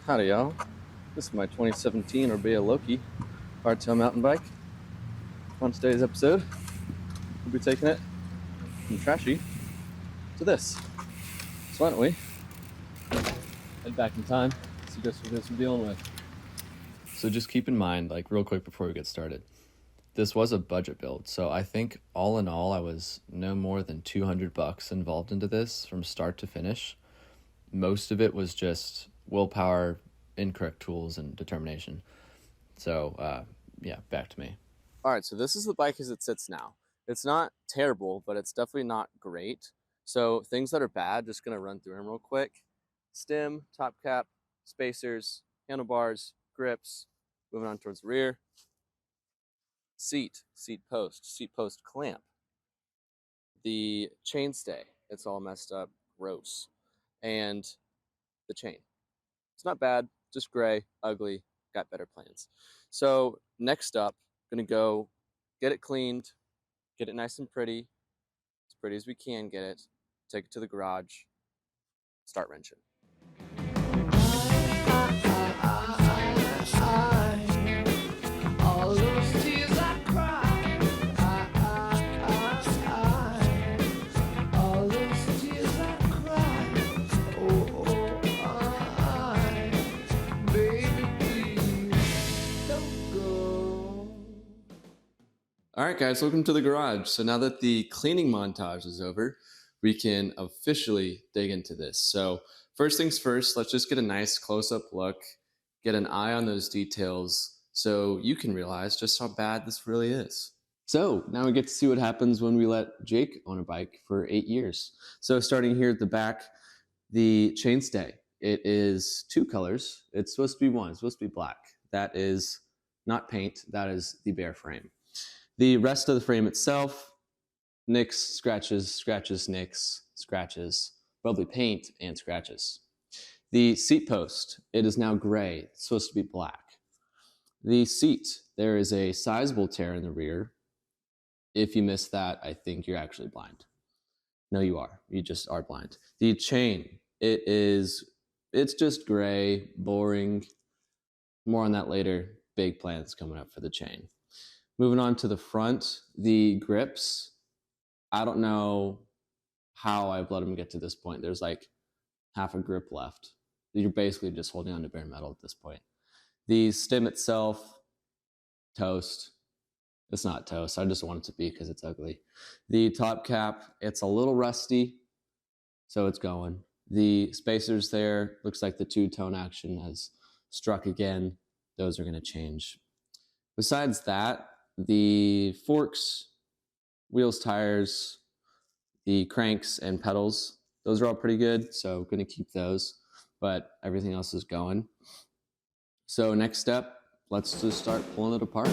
Howdy y'all, this is my 2017 Orbea Loki hardtail mountain bike. On today's episode, we'll be taking it from trashy to this. So why don't we head back in time, see just what this we're dealing with. So just keep in mind, like real quick before we get started, this was a budget build, so I think all in all I was no more than $200 involved into this from start to finish. Most of it was just willpower, incorrect tools, and determination. So yeah, back to me. All right, so this is the bike as it sits now. It's not terrible, but it's definitely not great. So things that are bad, just gonna run through them real quick. Stem, top cap, spacers, handlebars, grips, moving on towards the rear. Seat post clamp. The chainstay, it's all messed up, gross. And the chain. It's not bad, just gray, ugly, got better plans. So next up, gonna go get it cleaned, get it nice and pretty as we can get it, take it to the garage, start wrenching. All right, guys, welcome to the garage. So now that the cleaning montage is over, we can officially dig into this. So first things first, let's just get a nice close-up look, get an eye on those details so you can realize just how bad this really is. So now we get to see what happens when we let Jake own a bike for 8 years. So starting here at the back, the chainstay. It is two colors. It's supposed to be one. It's supposed to be black. That is not paint. That is the bare frame. The rest of the frame itself, nicks, scratches, nicks, scratches, probably paint and scratches. The seat post, it is now gray. It's supposed to be black. The seat, there is a sizable tear in the rear. If you miss that, I think you're actually blind. No, you are. You just are blind. The chain, it's just gray, boring. More on that later. Big plans coming up for the chain. Moving on to the front, the grips. I don't know how I've let them get to this point. There's like half a grip left. You're basically just holding on to bare metal at this point. The stem itself, toast. It's not toast. I just want it to be because it's ugly. The top cap, it's a little rusty, so it's going. The spacers there, looks like the two-tone action has struck again. Those are going to change. Besides that, the forks, wheels, tires, the cranks and pedals, those are all pretty good, so going to keep those, but everything else is going. So next step, let's just start pulling it apart.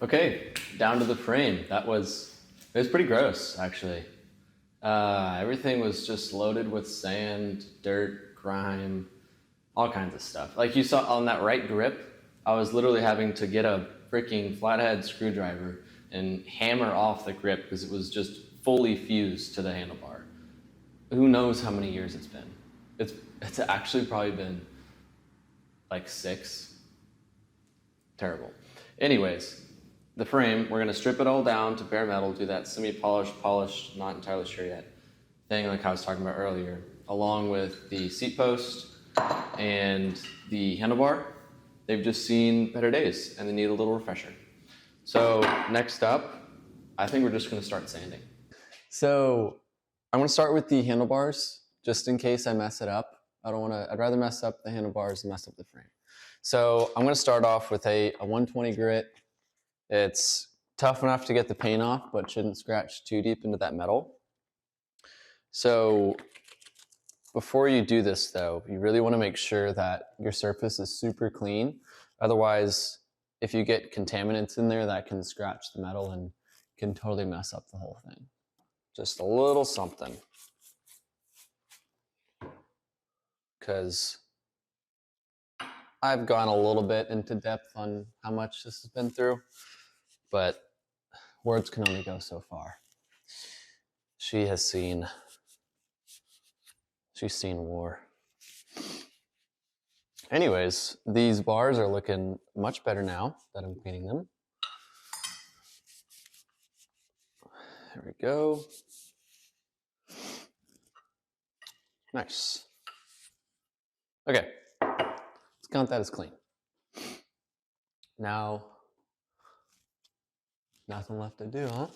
Okay, down to the frame. It was pretty gross, actually. Everything was just loaded with sand, dirt, grime, all kinds of stuff. Like you saw on that right grip, I was literally having to get a freaking flathead screwdriver and hammer off the grip because it was just fully fused to the handlebar. Who knows how many years it's been? It's actually probably been like 6. Terrible. Anyways, the frame, we're gonna strip it all down to bare metal, do that semi-polished, polished, not entirely sure yet, thing like I was talking about earlier, along with the seat post and the handlebar. They've just seen better days and they need a little refresher. So next up, I think we're just gonna start sanding. So I'm gonna start with the handlebars, just in case I mess it up. I'd rather mess up the handlebars than mess up the frame. So I'm gonna start off with a 120 grit. It's tough enough to get the paint off, but shouldn't scratch too deep into that metal. So before you do this though, you really wanna make sure that your surface is super clean. Otherwise, if you get contaminants in there, that can scratch the metal and can totally mess up the whole thing. Just a little something. Because I've gone a little bit into depth on how much this has been through, but words can only go so far. She's seen war. Anyways, these bars are looking much better now that I'm cleaning them. There we go. Nice. Okay, let's count that as clean. Now, nothing left to do, huh?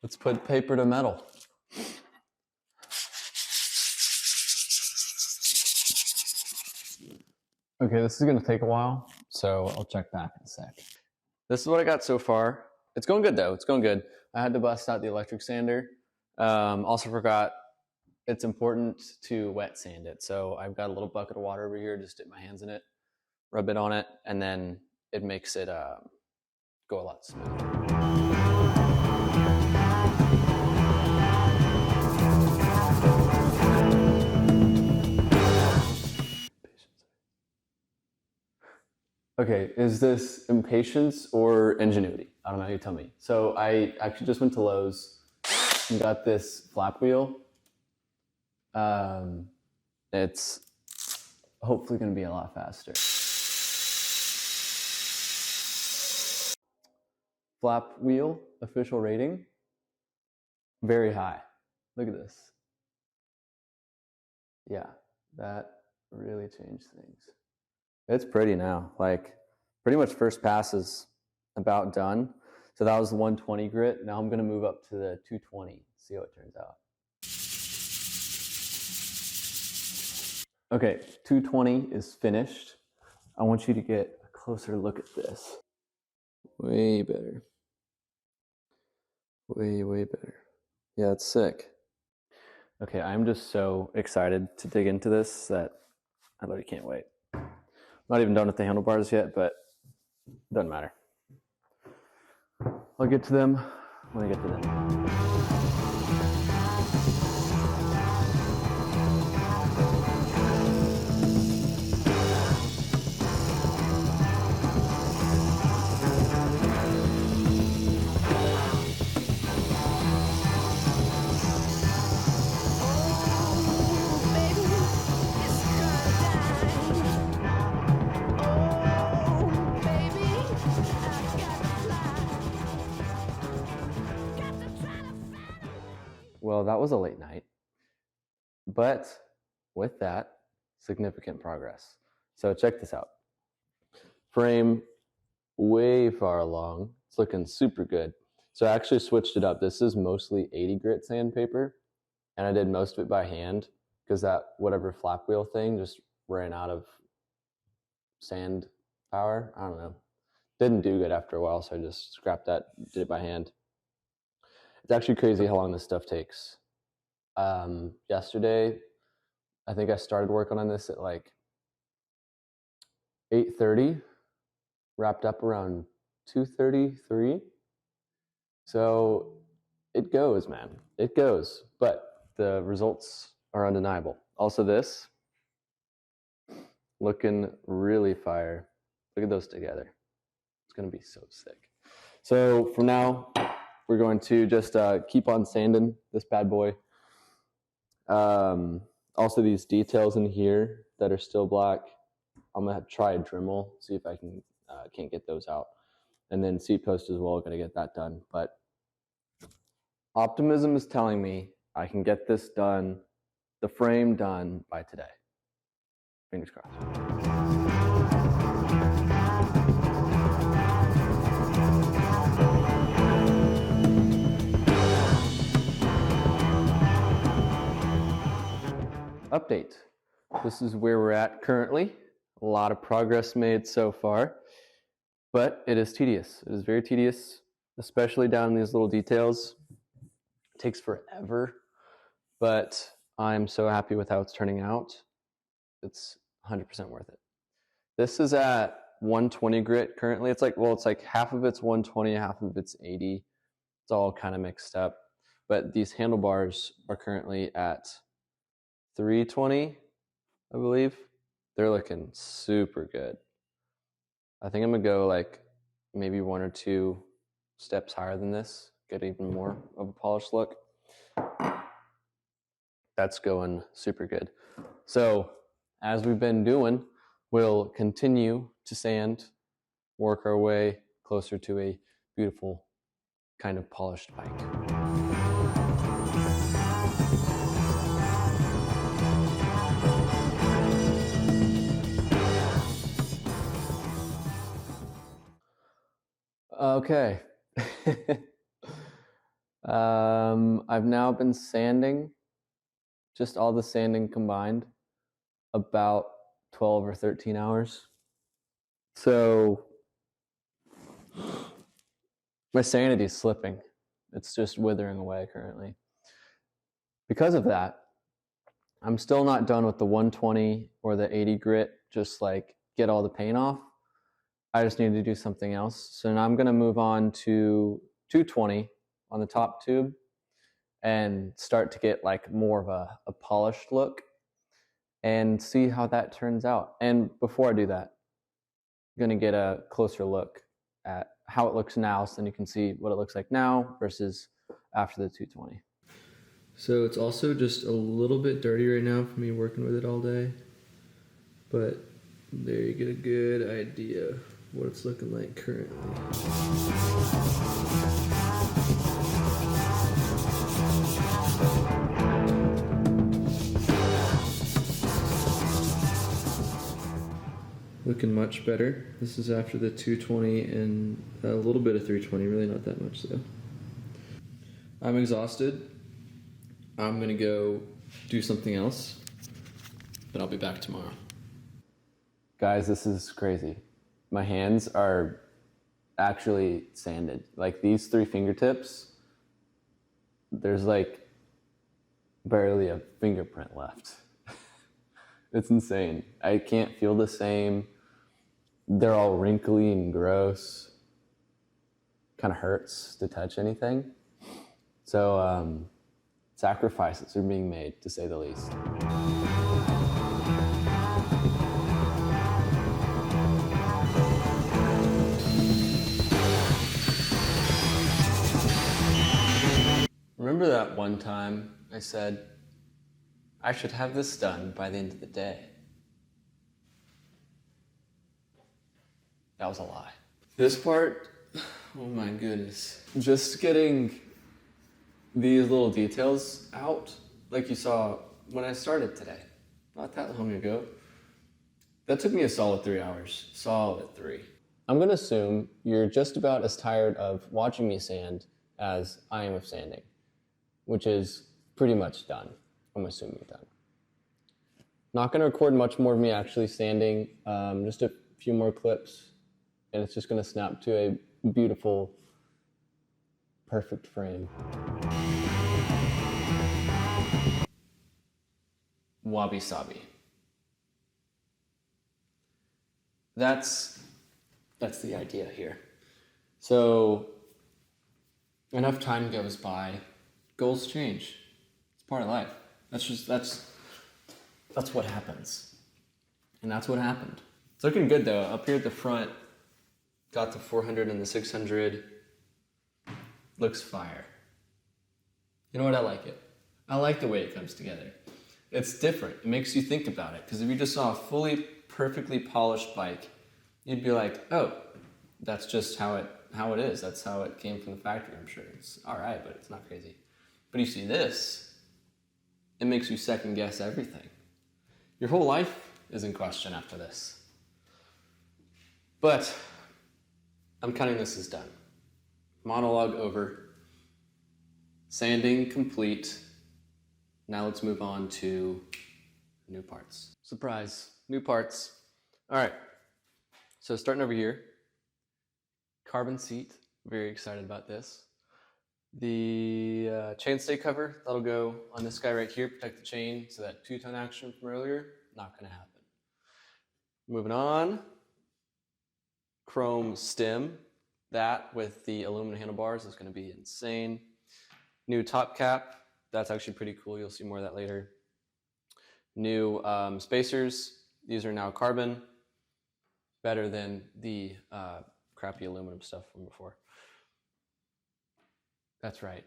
Let's put paper to metal. Okay, this is gonna take a while, so I'll check back in a sec. This is what I got so far. It's going good though, it's going good. I had to bust out the electric sander. Also forgot it's important to wet sand it. So I've got a little bucket of water over here, just dip my hands in it, rub it on it, and then it makes it go a lot smoother. Okay, is this impatience or ingenuity? I don't know, you tell me. So I actually just went to Lowe's and got this flap wheel. It's hopefully gonna be a lot faster. Flap wheel, official rating, very high. Look at this. Yeah, that really changed things. It's pretty now, like pretty much first pass is about done. So that was the 120 grit. Now I'm gonna move up to the 220, see how it turns out. Okay, 220 is finished. I want you to get a closer look at this. Way better. Way better. Yeah, it's sick. Okay, I'm just so excited to dig into this that I literally can't wait. Not even done with the handlebars yet, but it doesn't matter. I'll get to them when I get to them. Well, that was a late night, but with that, significant progress. So check this out. Frame way far along. It's looking super good. So I actually switched it up. This is mostly 80 grit sandpaper, and I did most of it by hand because that whatever flap wheel thing just ran out of sand power. I don't know. Didn't do good after a while, so I just scrapped that, did it by hand. It's actually crazy how long this stuff takes. Yesterday, I think I started working on this at like 8:30, wrapped up around 2:33. So it goes, man. It goes, but the results are undeniable. Also this, looking really fire. Look at those together. It's gonna be so sick. So for now, we're going to just keep on sanding this bad boy. Also these details in here that are still black, I'm gonna try a Dremel, see if I can can't get those out. And then seat post as well, gonna get that done. But optimism is telling me I can get this done, the frame done by today. Fingers crossed. Update. This is where we're at currently. A lot of progress made so far, but it is tedious. It is very tedious, especially down in these little details. It takes forever, but I'm so happy with how it's turning out. It's 100% worth it. This is at 120 grit currently. It's like half of it's 120, half of it's 80. It's all kind of mixed up, but these handlebars are currently at 320, I believe. They're looking super good. I think I'm gonna go like maybe 1 or 2 steps higher than this, get even more of a polished look. That's going super good. So as we've been doing, we'll continue to sand, work our way closer to a beautiful kind of polished bike. Okay. I've now been sanding, just all the sanding combined, about 12 or 13 hours. So my sanity is slipping. It's just withering away currently. Because of that, I'm still not done with the 120 or the 80 grit, just like get all the paint off. I just need to do something else. So now I'm going to move on to 220 on the top tube and start to get like more of a polished look and see how that turns out. And before I do that, I'm going to get a closer look at how it looks now so then you can see what it looks like now versus after the 220. So it's also just a little bit dirty right now for me working with it all day, but there you get a good idea of what it's looking like currently. Looking much better. This is after the 220 and a little bit of 320, really not that much though. I'm exhausted. I'm gonna go do something else, but I'll be back tomorrow. Guys, this is crazy. My hands are actually sanded. Like these 3 fingertips, there's like barely a fingerprint left. It's insane. I can't feel the same. They're all wrinkly and gross. Kind of hurts to touch anything. So sacrifices are being made, to say the least. Remember that one time I said, I should have this done by the end of the day? That was a lie. This part, oh my goodness. Just getting these little details out, like you saw when I started today, not that long ago. That took me a solid 3 hours, solid 3. I'm gonna assume you're just about as tired of watching me sand as I am of sanding, which is pretty much done. I'm assuming done. Not gonna record much more of me actually sanding, just a few more clips, and it's just gonna snap to a beautiful, perfect frame. Wabi sabi. That's the idea here. So enough time goes by, goals change. It's part of life. That's what happens. And that's what happened. It's looking good though. Up here at the front, got the 400 and the 600. Looks fire. You know what? I like it. I like the way it comes together. It's different. It makes you think about it. Because if you just saw a fully, perfectly polished bike, you'd be like, oh, that's just how it is. That's how it came from the factory, I'm sure. It's all right, but it's not crazy. But you see this, it makes you second guess everything. Your whole life is in question after this. But I'm counting this as done. Monologue over. Sanding complete. Now let's move on to new parts. Surprise, new parts. All right, so starting over here, carbon seat, very excited about this. The chainstay cover, that'll go on this guy right here, protect the chain, so that two-tone action from earlier, not gonna happen. Moving on, chrome stem, that with the aluminum handlebars is gonna be insane. New top cap, that's actually pretty cool, you'll see more of that later. New spacers, these are now carbon, better than the crappy aluminum stuff from before. That's right,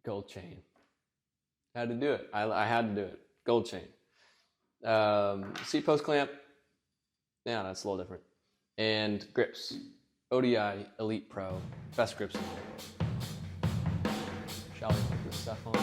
gold chain. Had to do it, I had to do it, gold chain. Seat post clamp, yeah, that's a little different. And grips, ODI Elite Pro, best grips in the world. Shall we put this stuff on?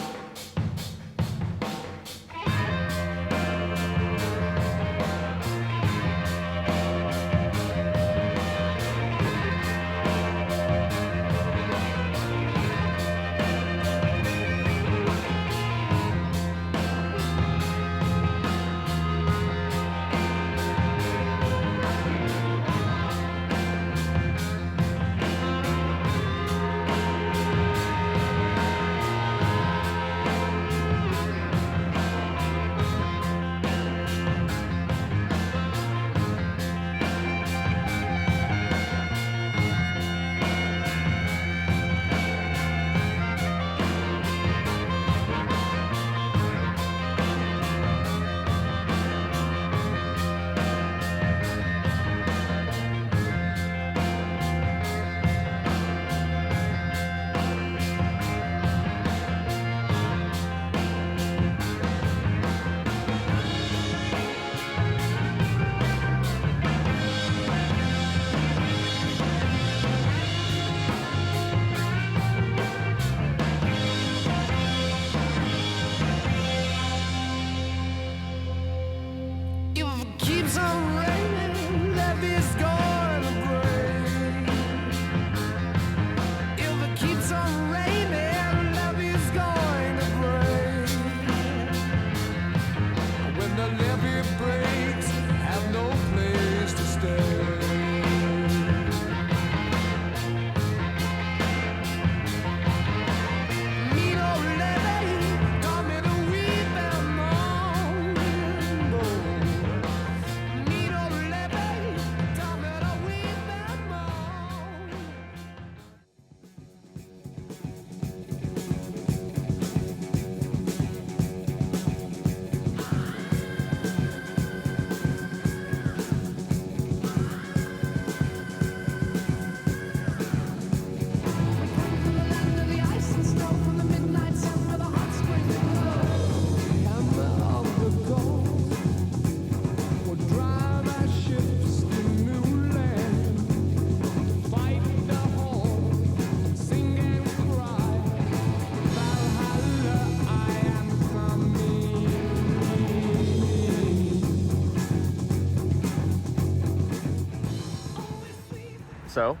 So,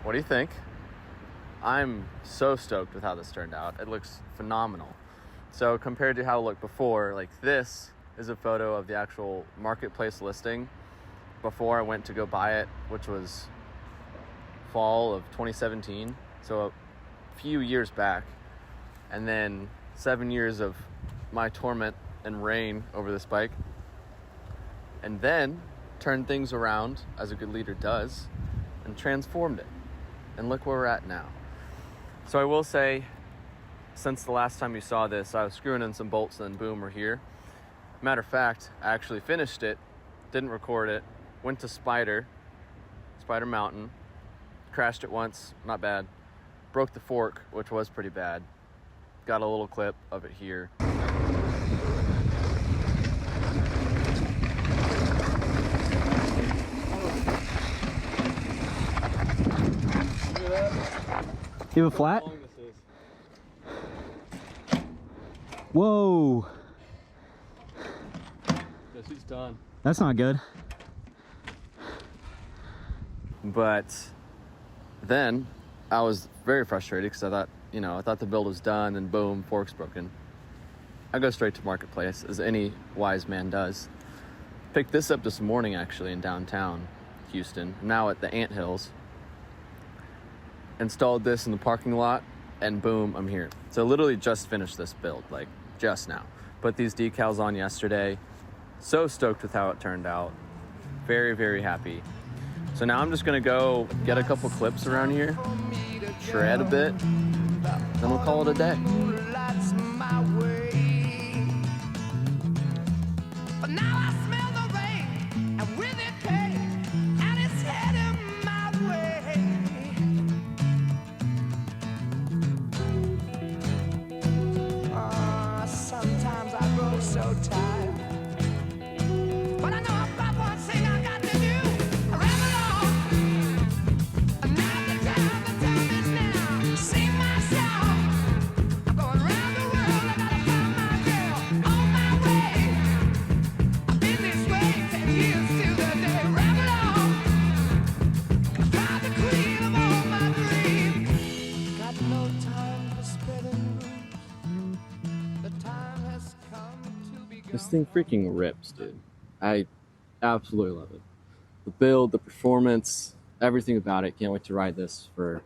what do you think? I'm so stoked with how this turned out. It looks phenomenal. So compared to how it looked before, like this is a photo of the actual marketplace listing before I went to go buy it, which was fall of 2017. So a few years back. And then 7 years of my torment and reign over this bike. And then turned things around, as a good leader does, and transformed it. And look where we're at now. So I will say, since the last time you saw this, I was screwing in some bolts and then boom, we're here. Matter of fact, I actually finished it, didn't record it, went to Spider Mountain, crashed it once, not bad. Broke the fork, which was pretty bad. Got a little clip of it here. You have a flat? Whoa. Guess who's done? That's not good. But then I was very frustrated because I thought, I thought the build was done, and boom, fork's broken. I go straight to Marketplace, as any wise man does. Picked this up this morning, actually, in downtown Houston. I'm now at the Anthills. Installed this in the parking lot, and boom, I'm here. So literally just finished this build, like just now. Put these decals on yesterday. So stoked with how it turned out. Very, very happy. So now I'm just gonna go get a couple clips around here, shred a bit, then we'll call it a day. Sometimes I grow so tired, but I know I've got one thing I got to do. I ramble on. Now the time is now. Sing my song. I'm going around the world. I gotta find my girl on my way. I've been this way 10 years to the day. Ramble on. Find the queen of all my dreams. Got no time for spreading news. The time has come to be This thing freaking rips, dude. I absolutely love it. The build, the performance, everything about it. Can't wait to ride this for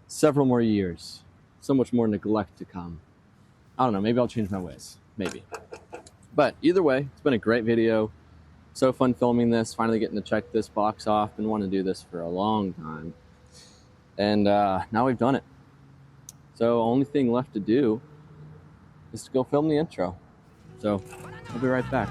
several more years. So much more neglect to come. I don't know, maybe I'll change my ways. Maybe. But either way, it's been a great video. So fun filming this, finally getting to check this box off. Been wanting to do this for a long time. And now we've done it. So only thing left to do is to go film the intro. So I'll be right back.